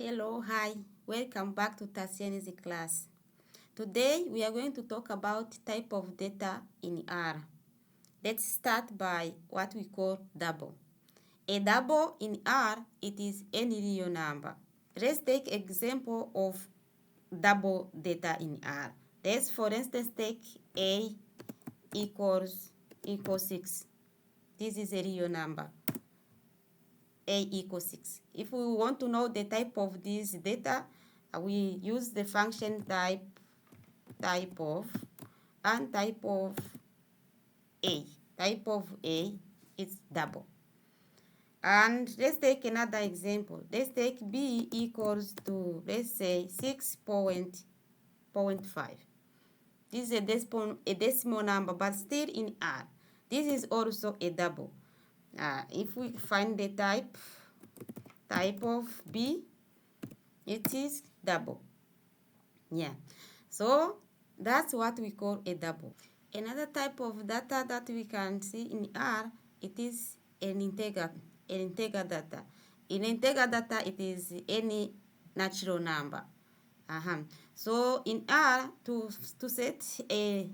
Hello, hi, welcome back to Tasiani's class. Today we are going to talk about type of data in R. Let's start by what we call double. A double in R, it is any real number. Let's take example of double data in R. Let's for instance take A equals 6. This is a real number. A equals 6. If we want to know the type of this data, we use the function type of and type of A. Type of A is double. And let's take another example. Let's take B equals to, let's say, 6.5. This is a decimal number, but still in R. This is also a double. If we find the type of B, it is double. Yeah, so that's what we call a double. Another type of data that we can see in R, it is an integer data. In integer data, it is any natural number. So in R, to set a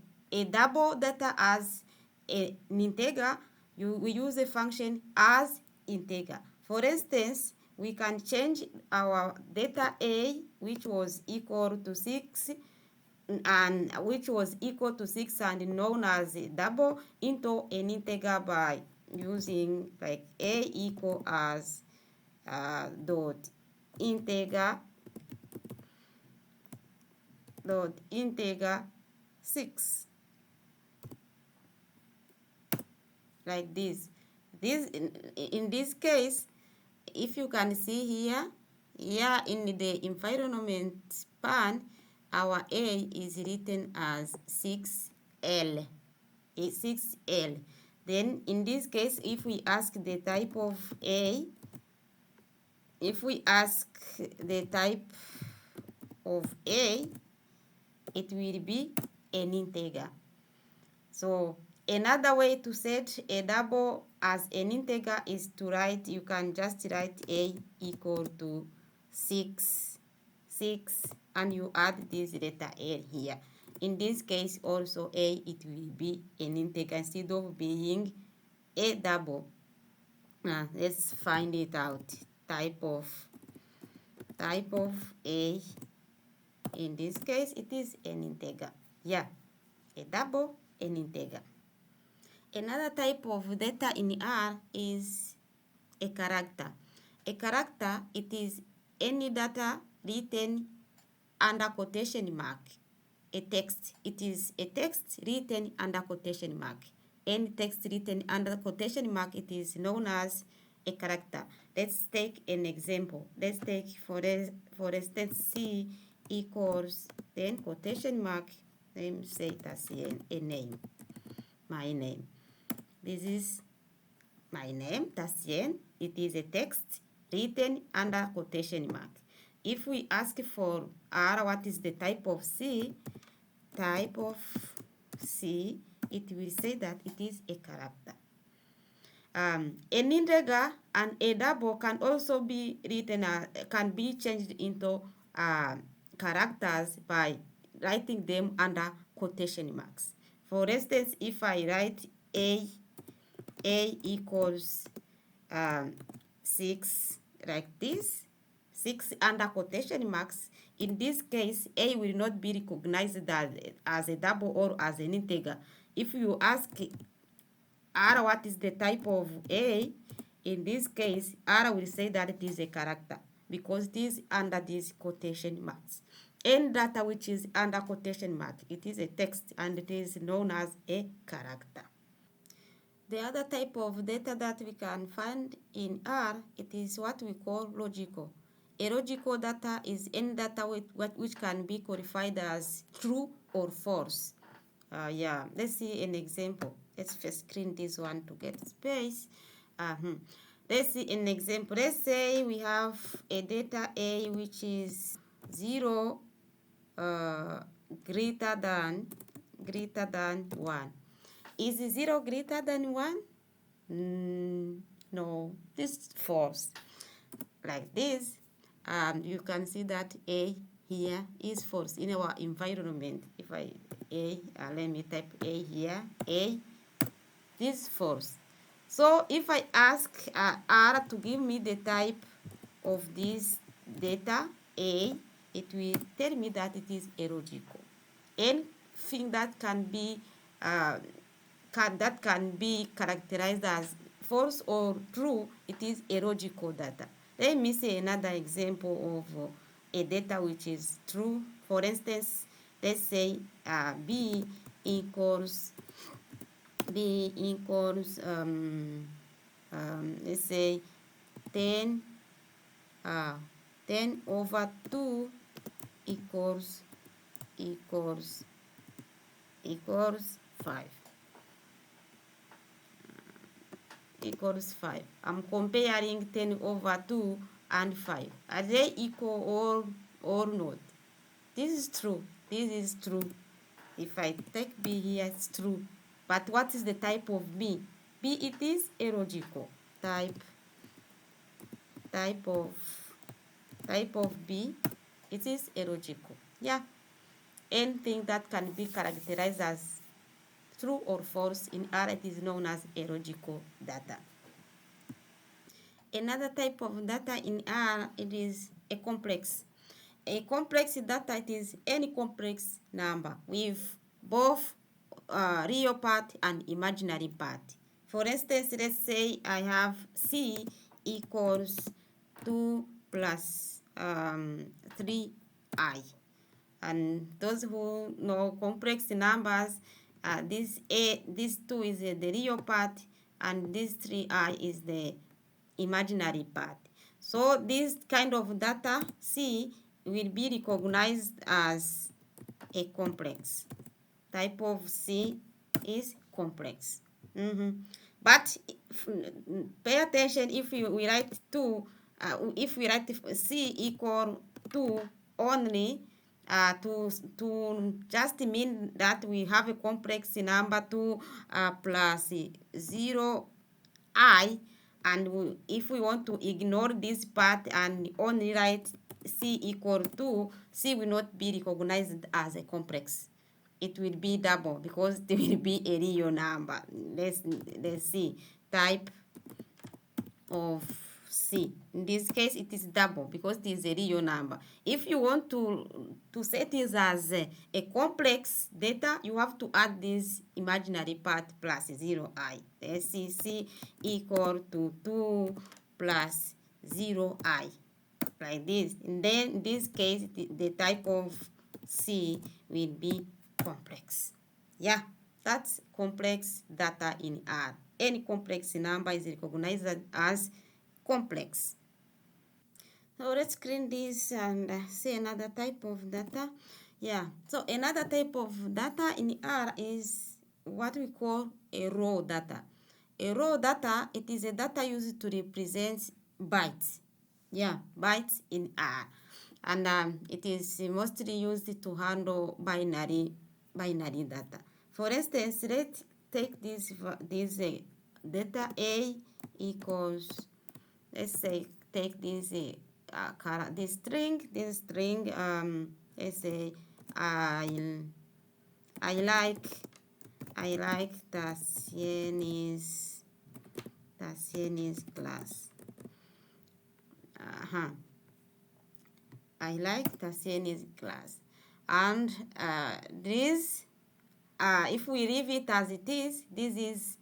double data as an integer, we use a function as integer. For instance, we can change our data A, which was equal to 6, and which was equal to 6 and known as a double, into an integer by using like A equal as dot integer 6, like this. In this case, if you can see here in the environment span, our A is written as 6L. 6L. Then in this case, if we ask the type of A, it will be an integer. So another way to set a double as an integer is to write, you can just write A equal to 6, and you add this letter L here. In this case also A, it will be an integer instead of being a double. Now let's find it out. Type of A, in this case it is an integer. Yeah, a double, an integer. Another type of data in R is a character. A character, it is any data written under quotation mark. A text, it is a text written under quotation mark. Any text written under quotation mark, it is known as a character. Let's take an example. Let's take, for instance, C equals, then quotation mark, let me say that's a name, my name. This is my name, Tassien. It is a text written under quotation mark. If we ask for R, what is the type of C? Type of C, it will say that it is a character. An integer and a double can also be written, can be changed into characters by writing them under quotation marks. For instance, if I write A equals 6 like this, 6 under quotation marks, in this case A will not be recognized as a double or as an integer. If you ask R what is the type of A, in this case R will say that it is a character because it is under these quotation marks. Any data which is under quotation mark, it is a text and it is known as a character. The other type of data that we can find in R, it is what we call logical. A logical data is any data which can be qualified as true or false. Yeah, let's see an example. Let's first screen this one to get space. Let's see an example. Let's say we have a data A which is 0 greater than 1. Is 0 greater than 1? No, this is false. Like this. you can see that A here is false in our environment. If let me type A here, A is false. So if I ask R to give me the type of this data A, it will tell me that it is illogical. Anything that can be characterized as false or true, it is illogical data. Let me say another example of a data which is true. For instance, let's say B equals let's say 10 10 over 2 equals equals equals 5 equals 5. I'm comparing 10 over 2 and 5. Are they equal or not? This is true. This is true. If I take B here, it's true. But what is the type of B? B, it is illogical. Type of B, it is illogical. Yeah. Anything that can be characterized as true or false in R, it is known as illogical data. Another type of data in R, it is a complex. A complex data, it is any complex number with both real part and imaginary part. For instance, let's say I have C equals 2 plus 3i. And those who know complex numbers, this 2 is the real part, and this 3i is the imaginary part. So this kind of data, C, will be recognized as a complex. Type of C is complex. But pay attention if we write 2, if we write C equal 2 only, to just mean that we have a complex number 2 plus 0i, and if we want to ignore this part and only write C equal 2, C will not be recognized as a complex. It will be double because it will be a real number. Let's see. Type of C. In this case, it is double because it is a real number. If you want to set this as a complex data, you have to add this imaginary part plus 0i. Let's see, C equal to 2 plus 0i. Like this. And then in this case, the type of C will be complex. Yeah, that's complex data in R. Any complex number is recognized as complex. So let's clean this and see another type of data. Yeah, so another type of data in R is what we call a raw data. A raw data, it is a data used to represent bytes. Yeah, bytes in R. And it is mostly used to handle binary data. For instance, let's take this data A equals, let's say, take this string, let's say I like the Chinese class. I like the Chinese class, and this, if we leave it as it is, this is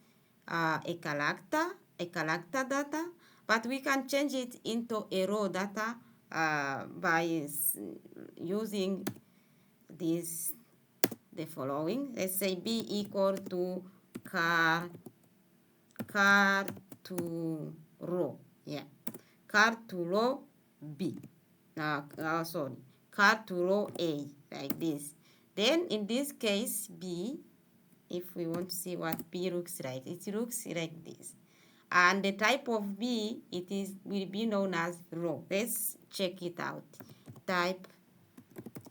a character data, but we can change it into a raw data by using the following. Let's say B equal to car to row. Yeah, car to row B. Sorry, car to row A, like this. Then in this case, B, if we want to see what B looks like, it looks like this. And the type of B, will be known as row. Let's check it out. Type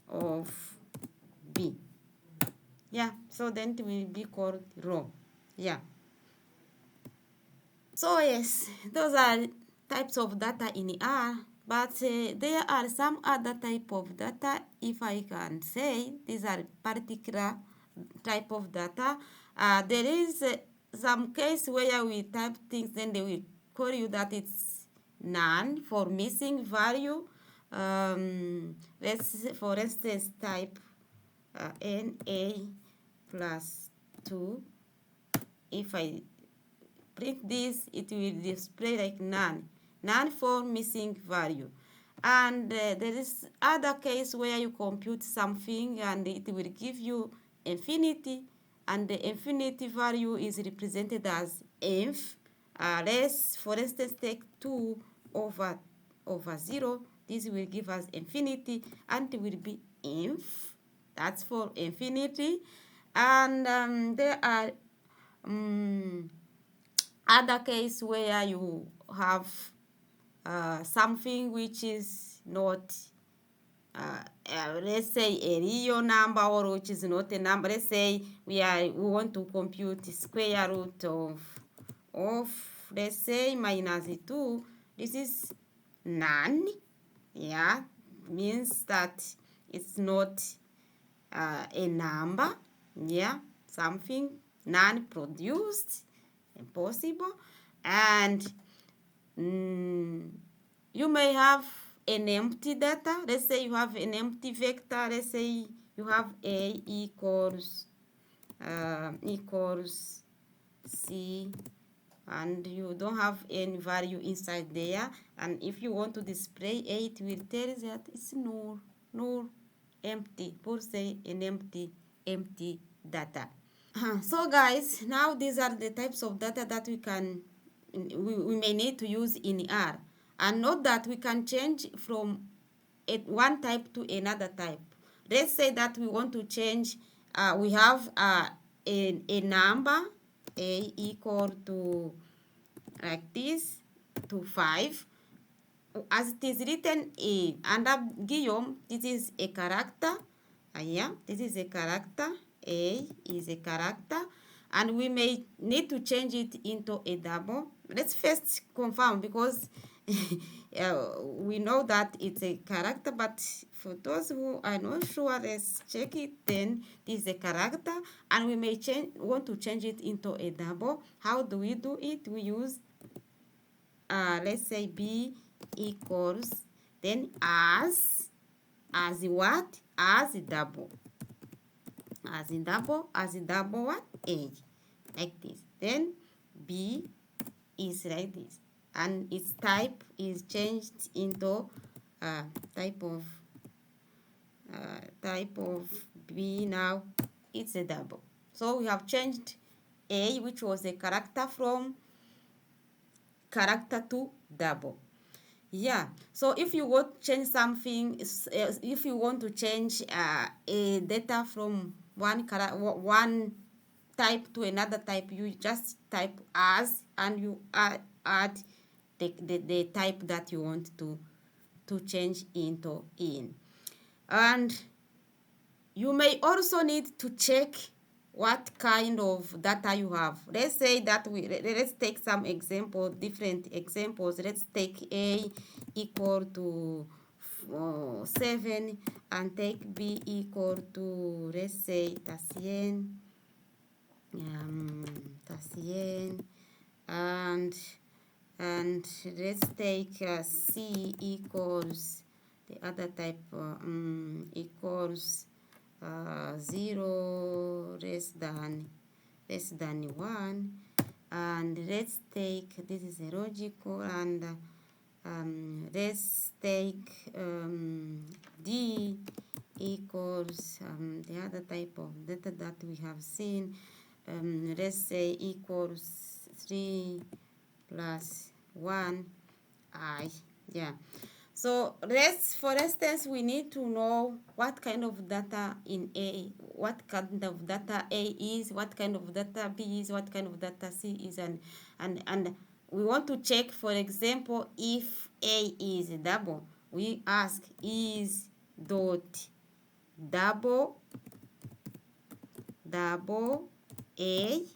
of B. Yeah, so then it will be called row. Yeah. So yes, those are types of data in R. But there are some other type of data, if I can say. These are particular type of data. There is some case where we type things, then they will call you that it's none for missing value. Let's for instance type NA plus 2. If I print this, it will display like none, none for missing value. And there is other case where you compute something and it will give you infinity, and the infinity value is represented as inf. Let's for instance take 2 over 0. This will give us infinity and it will be inf. That's for infinity. And there are other case where you have something which is not let's say a real number, or which is not a number. Let's say we want to compute square root of let's say minus 2. This is none. Yeah, means that it's not a number. Yeah, something non-produced, impossible. And you may have an empty data. Let's say you have an empty vector. Let's say you have A equals C, and you don't have any value inside there. And if you want to display A, it will tell you that it's null, empty, per se an empty data. So guys, now these are the types of data that we may need to use in R. And note that we can change from one type to another type. Let's say that we want to change, we have a number, A equal to like this, to 5. As it is written under Guillaume, this is a character. Yeah, this is a character. A is a character, and we may need to change it into a double. Let's first confirm, because we know that it's a character, but for those who are not sure, let's check it. Then this is a character, and we may want to change it into a double. How do we do it? We use let's say B equals, then as what? As double what? A, like this. Then B is like this, and its type is changed into type of B. Now it's a double. So we have changed A, which was a character, from character to double. Yeah, so if you want to change something, if you want to change a data from one type to another type, you just type as, and you add the type that you want to change into in. And you may also need to check what kind of data you have. Let's say that let's take some examples, different examples. Let's take A equal to 7, and take B equal to, let's say, Tassien, and let's take C equals the other type, equals 0 less than 1. And let's take, this is a logical, and let's take D equals the other type of data that we have seen, let's say equals 3 plus 1 I. Yeah, so for instance, we need to know what kind of data in A, what kind of data A is, what kind of data B is, what kind of data C is, and we want to check, for example, if A is double. We ask is dot double A.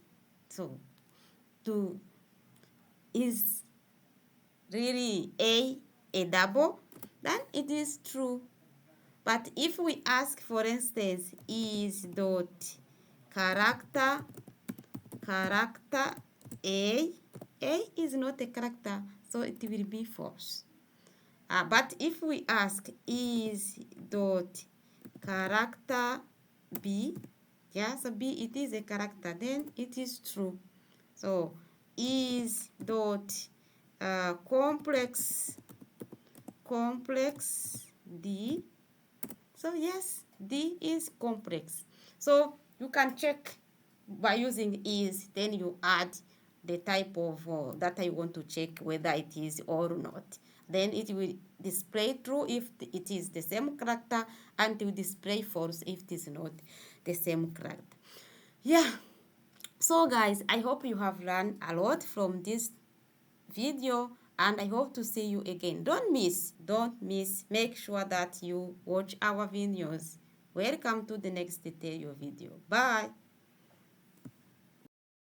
So is really A a double, then it is true. But if we ask, for instance, is dot character A is not a character, so it will be false. But if we ask is dot character B, yeah, so B, it is a character, then it is true. So is dot complex D, so yes, D is complex. So you can check by using is, then you add the type of data you want to check whether it is or not. Then it will display true if it is the same character, and it will display false if it is not the same character. Yeah. So guys, I hope you have learned a lot from this video, and I hope to see you again. Don't miss. Make sure that you watch our videos. Welcome to the next tutorial video. Bye.